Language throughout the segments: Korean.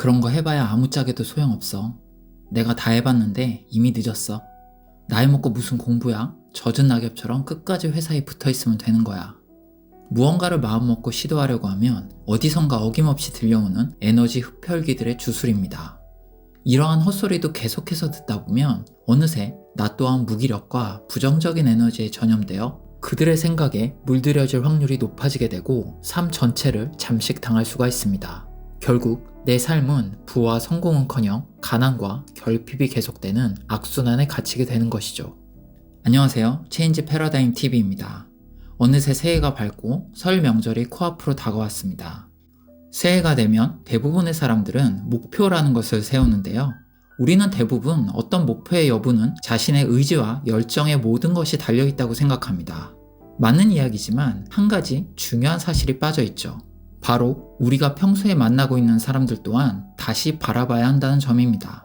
그런 거 해봐야 아무짝에도 소용없어. 내가 다 해봤는데 이미 늦었어. 나이 먹고 무슨 공부야? 젖은 낙엽처럼 끝까지 회사에 붙어있으면 되는 거야. 무언가를 마음먹고 시도하려고 하면 어디선가 어김없이 들려오는 에너지 흡혈귀들의 주술입니다. 이러한 헛소리도 계속해서 듣다 보면 어느새 나 또한 무기력과 부정적인 에너지에 전염되어 그들의 생각에 물들여질 확률이 높아지게 되고 삶 전체를 잠식당할 수가 있습니다. 결국 내 삶은 부와 성공은커녕 가난과 결핍이 계속되는 악순환에 갇히게 되는 것이죠. 안녕하세요. 체인지 패러다임 TV입니다. 어느새 새해가 밝고 설 명절이 코앞으로 다가왔습니다. 새해가 되면 대부분의 사람들은 목표라는 것을 세우는데요. 우리는 대부분 어떤 목표의 여부는 자신의 의지와 열정의 모든 것이 달려있다고 생각합니다. 맞는 이야기지만 한 가지 중요한 사실이 빠져있죠. 바로 우리가 평소에 만나고 있는 사람들 또한 다시 바라봐야 한다는 점입니다.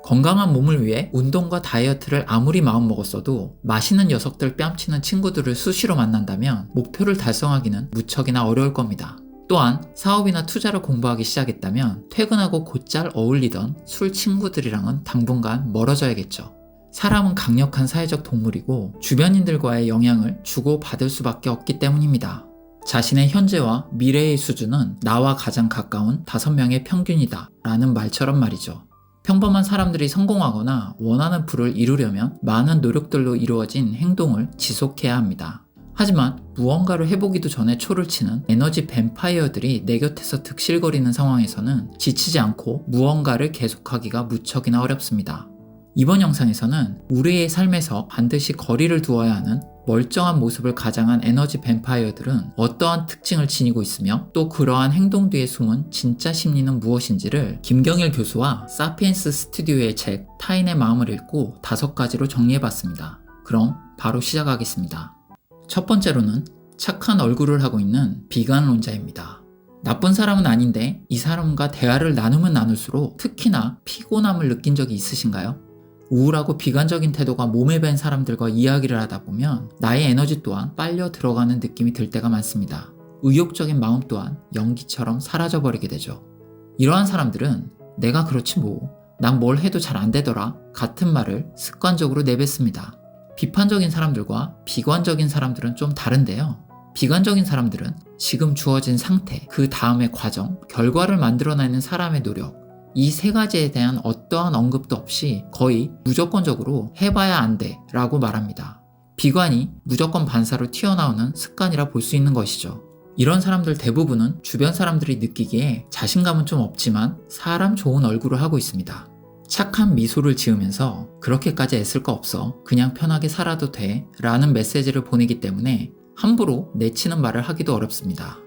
건강한 몸을 위해 운동과 다이어트를 아무리 마음먹었어도 맛있는 녀석들 뺨치는 친구들을 수시로 만난다면 목표를 달성하기는 무척이나 어려울 겁니다. 또한 사업이나 투자를 공부하기 시작했다면 퇴근하고 곧잘 어울리던 술 친구들이랑은 당분간 멀어져야겠죠. 사람은 강력한 사회적 동물이고 주변인들과의 영향을 주고받을 수밖에 없기 때문입니다. 자신의 현재와 미래의 수준은 나와 가장 가까운 5명의 평균이다 라는 말처럼 말이죠. 평범한 사람들이 성공하거나 원하는 부를 이루려면 많은 노력들로 이루어진 행동을 지속해야 합니다. 하지만 무언가를 해보기도 전에 초를 치는 에너지 뱀파이어들이 내 곁에서 득실거리는 상황에서는 지치지 않고 무언가를 계속하기가 무척이나 어렵습니다. 이번 영상에서는 우리의 삶에서 반드시 거리를 두어야 하는 멀쩡한 모습을 가장한 에너지 뱀파이어들은 어떠한 특징을 지니고 있으며 또 그러한 행동 뒤에 숨은 진짜 심리는 무엇인지를 김경일 교수와 사피엔스 스튜디오의 책 타인의 마음을 읽고 5가지로 정리해봤습니다. 그럼 바로 시작하겠습니다. 첫 번째로는 착한 얼굴을 하고 있는 비관론자입니다. 나쁜 사람은 아닌데 이 사람과 대화를 나누면 나눌수록 특히나 피곤함을 느낀 적이 있으신가요? 우울하고 비관적인 태도가 몸에 밴 사람들과 이야기를 하다 보면 나의 에너지 또한 빨려 들어가는 느낌이 들 때가 많습니다. 의욕적인 마음 또한 연기처럼 사라져버리게 되죠. 이러한 사람들은 내가 그렇지 뭐, 난 뭘 해도 잘 안 되더라 같은 말을 습관적으로 내뱉습니다. 비판적인 사람들과 비관적인 사람들은 좀 다른데요. 비관적인 사람들은 지금 주어진 상태, 그 다음의 과정, 결과를 만들어내는 사람의 노력, 이 3가지에 대한 어떠한 언급도 없이 거의 무조건적으로 해봐야 안 돼 라고 말합니다. 비관이 무조건 반사로 튀어나오는 습관이라 볼 수 있는 것이죠. 이런 사람들 대부분은 주변 사람들이 느끼기에 자신감은 좀 없지만 사람 좋은 얼굴을 하고 있습니다. 착한 미소를 지으면서 그렇게까지 애쓸 거 없어, 그냥 편하게 살아도 돼 라는 메시지를 보내기 때문에 함부로 내치는 말을 하기도 어렵습니다.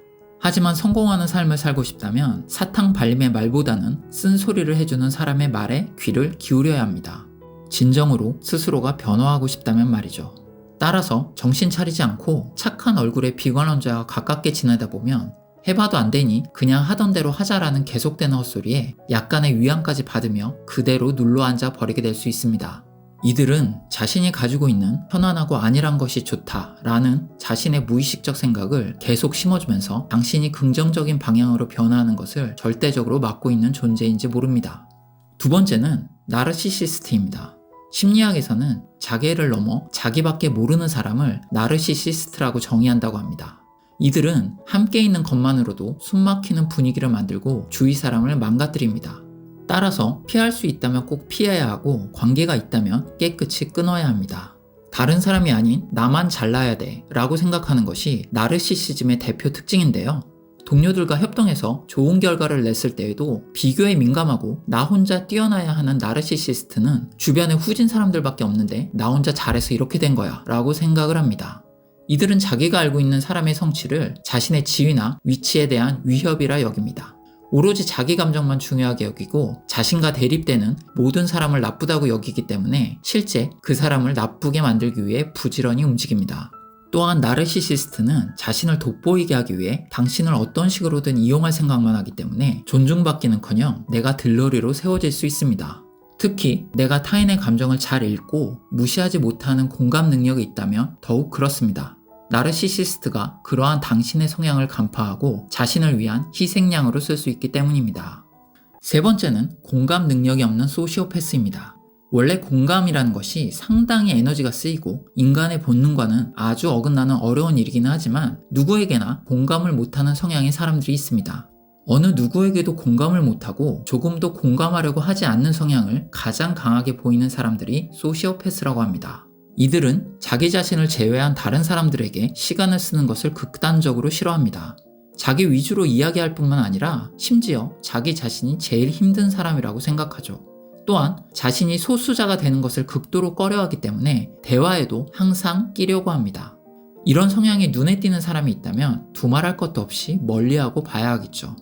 하지만 성공하는 삶을 살고 싶다면 사탕 발림의 말보다는 쓴소리를 해주는 사람의 말에 귀를 기울여야 합니다. 진정으로 스스로가 변화하고 싶다면 말이죠. 따라서 정신 차리지 않고 착한 얼굴의 비관론자와 가깝게 지내다 보면 해봐도 안 되니 그냥 하던 대로 하자라는 계속되는 헛소리에 약간의 위안까지 받으며 그대로 눌러앉아 버리게 될 수 있습니다. 이들은 자신이 가지고 있는 편안하고 안일한 것이 좋다라는 자신의 무의식적 생각을 계속 심어주면서 당신이 긍정적인 방향으로 변화하는 것을 절대적으로 막고 있는 존재인지 모릅니다. 두 번째는 나르시시스트입니다. 심리학에서는 자기를 넘어 자기밖에 모르는 사람을 나르시시스트라고 정의한다고 합니다. 이들은 함께 있는 것만으로도 숨막히는 분위기를 만들고 주위 사람을 망가뜨립니다. 따라서 피할 수 있다면 꼭 피해야 하고 관계가 있다면 깨끗이 끊어야 합니다. 다른 사람이 아닌 나만 잘나야 돼 라고 생각하는 것이 나르시시즘의 대표 특징인데요. 동료들과 협동해서 좋은 결과를 냈을 때에도 비교에 민감하고 나 혼자 뛰어나야 하는 나르시시스트는 주변에 후진 사람들밖에 없는데 나 혼자 잘해서 이렇게 된 거야 라고 생각을 합니다. 이들은 자기가 알고 있는 사람의 성취를 자신의 지위나 위치에 대한 위협이라 여깁니다. 오로지 자기 감정만 중요하게 여기고 자신과 대립되는 모든 사람을 나쁘다고 여기기 때문에 실제 그 사람을 나쁘게 만들기 위해 부지런히 움직입니다. 또한 나르시시스트는 자신을 돋보이게 하기 위해 당신을 어떤 식으로든 이용할 생각만 하기 때문에 존중받기는커녕 내가 들러리로 세워질 수 있습니다. 특히 내가 타인의 감정을 잘 읽고 무시하지 못하는 공감 능력이 있다면 더욱 그렇습니다. 나르시시스트가 그러한 당신의 성향을 간파하고 자신을 위한 희생양으로 쓸 수 있기 때문입니다. 세 번째는 공감 능력이 없는 소시오패스입니다. 원래 공감이라는 것이 상당히 에너지가 쓰이고 인간의 본능과는 아주 어긋나는 어려운 일이기는 하지만 누구에게나 공감을 못하는 성향의 사람들이 있습니다. 어느 누구에게도 공감을 못하고 조금도 공감하려고 하지 않는 성향을 가장 강하게 보이는 사람들이 소시오패스라고 합니다. 이들은 자기 자신을 제외한 다른 사람들에게 시간을 쓰는 것을 극단적으로 싫어합니다. 자기 위주로 이야기할 뿐만 아니라 심지어 자기 자신이 제일 힘든 사람이라고 생각하죠. 또한 자신이 소수자가 되는 것을 극도로 꺼려하기 때문에 대화에도 항상 끼려고 합니다. 이런 성향이 눈에 띄는 사람이 있다면 두말할 것도 없이 멀리하고 봐야겠죠.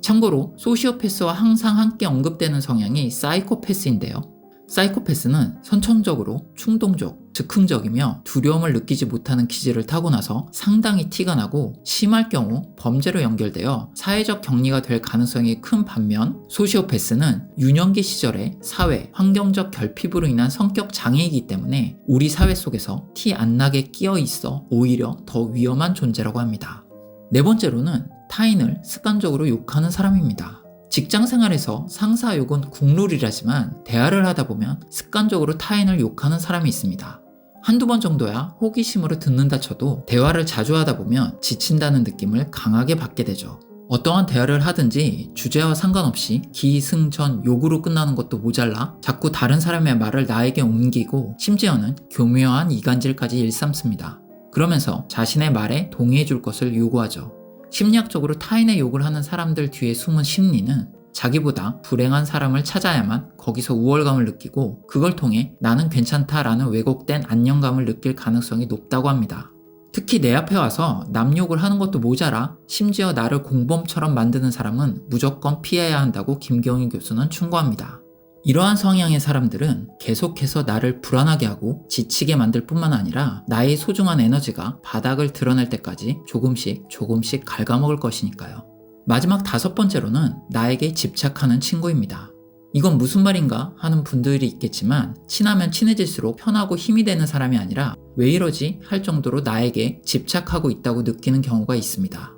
참고로 소시오패스와 항상 함께 언급되는 성향이 사이코패스인데요. 사이코패스는 선천적으로 충동적, 즉흥적이며 두려움을 느끼지 못하는 기질을 타고나서 상당히 티가 나고 심할 경우 범죄로 연결되어 사회적 격리가 될 가능성이 큰 반면 소시오패스는 유년기 시절에 사회, 환경적 결핍으로 인한 성격 장애이기 때문에 우리 사회 속에서 티 안 나게 끼어 있어 오히려 더 위험한 존재라고 합니다. 네 번째로는 타인을 습관적으로 욕하는 사람입니다. 직장 생활에서 상사 욕은 국룰이라지만 대화를 하다 보면 습관적으로 타인을 욕하는 사람이 있습니다. 한두 번 정도야 호기심으로 듣는다 쳐도 대화를 자주 하다 보면 지친다는 느낌을 강하게 받게 되죠. 어떠한 대화를 하든지 주제와 상관없이 기승전 욕으로 끝나는 것도 모자라 자꾸 다른 사람의 말을 나에게 옮기고 심지어는 교묘한 이간질까지 일삼습니다. 그러면서 자신의 말에 동의해 줄 것을 요구하죠. 심리학적으로 타인의 욕을 하는 사람들 뒤에 숨은 심리는 자기보다 불행한 사람을 찾아야만 거기서 우월감을 느끼고 그걸 통해 나는 괜찮다라는 왜곡된 안정감을 느낄 가능성이 높다고 합니다. 특히 내 앞에 와서 남 욕을 하는 것도 모자라 심지어 나를 공범처럼 만드는 사람은 무조건 피해야 한다고 김경희 교수는 충고합니다. 이러한 성향의 사람들은 계속해서 나를 불안하게 하고 지치게 만들 뿐만 아니라 나의 소중한 에너지가 바닥을 드러낼 때까지 조금씩 갉아먹을 것이니까요. 마지막 다섯 번째로는 나에게 집착하는 친구입니다. 이건 무슨 말인가 하는 분들이 있겠지만 친하면 친해질수록 편하고 힘이 되는 사람이 아니라 왜 이러지 할 정도로 나에게 집착하고 있다고 느끼는 경우가 있습니다.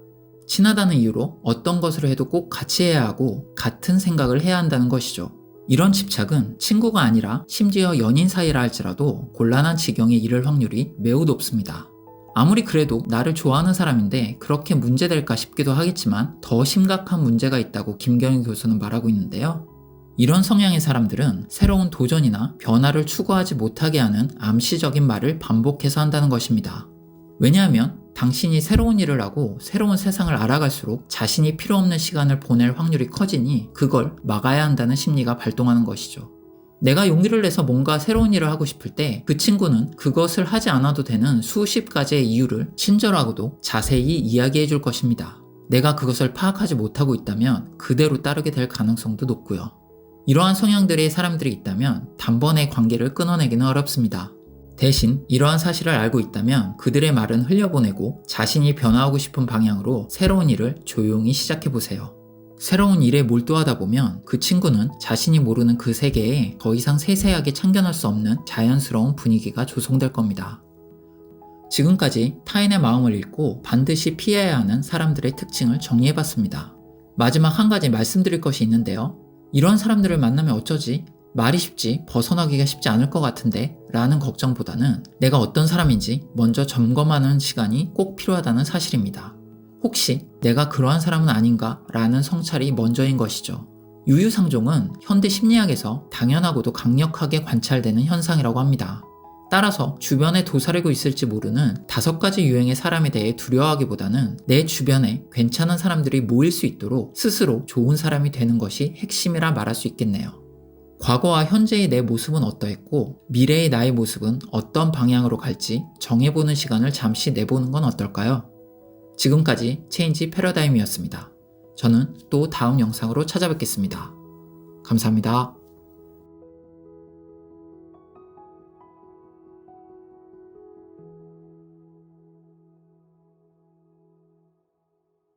친하다는 이유로 어떤 것을 해도 꼭 같이 해야 하고 같은 생각을 해야 한다는 것이죠. 이런 집착은 친구가 아니라 심지어 연인 사이라 할지라도 곤란한 지경에 이를 확률이 매우 높습니다. 아무리 그래도 나를 좋아하는 사람인데 그렇게 문제될까 싶기도 하겠지만 더 심각한 문제가 있다고 김경희 교수는 말하고 있는데요. 이런 성향의 사람들은 새로운 도전이나 변화를 추구하지 못하게 하는 암시적인 말을 반복해서 한다는 것입니다. 왜냐하면 당신이 새로운 일을 하고 새로운 세상을 알아갈수록 자신이 필요 없는 시간을 보낼 확률이 커지니 그걸 막아야 한다는 심리가 발동하는 것이죠. 내가 용기를 내서 뭔가 새로운 일을 하고 싶을 때 그 친구는 그것을 하지 않아도 되는 수십 가지의 이유를 친절하고도 자세히 이야기해 줄 것입니다. 내가 그것을 파악하지 못하고 있다면 그대로 따르게 될 가능성도 높고요. 이러한 성향들의 사람들이 있다면 단번에 관계를 끊어내기는 어렵습니다. 대신 이러한 사실을 알고 있다면 그들의 말은 흘려보내고 자신이 변화하고 싶은 방향으로 새로운 일을 조용히 시작해보세요. 새로운 일에 몰두하다 보면 그 친구는 자신이 모르는 그 세계에 더 이상 세세하게 참견할 수 없는 자연스러운 분위기가 조성될 겁니다. 지금까지 타인의 마음을 읽고 반드시 피해야 하는 사람들의 특징을 정리해봤습니다. 마지막 한 가지 말씀드릴 것이 있는데요. 이런 사람들을 만나면 어쩌지? 말이 쉽지 벗어나기가 쉽지 않을 것 같은데 라는 걱정보다는 내가 어떤 사람인지 먼저 점검하는 시간이 꼭 필요하다는 사실입니다. 혹시 내가 그러한 사람은 아닌가 라는 성찰이 먼저인 것이죠. 유유상종은 현대 심리학에서 당연하고도 강력하게 관찰되는 현상이라고 합니다. 따라서 주변에 도사리고 있을지 모르는 5가지 유형의 사람에 대해 두려워하기보다는 내 주변에 괜찮은 사람들이 모일 수 있도록 스스로 좋은 사람이 되는 것이 핵심이라 말할 수 있겠네요. 과거와 현재의 내 모습은 어떠했고 미래의 나의 모습은 어떤 방향으로 갈지 정해보는 시간을 잠시 내보는 건 어떨까요? 지금까지 체인지 패러다임이었습니다. 저는 또 다음 영상으로 찾아뵙겠습니다. 감사합니다.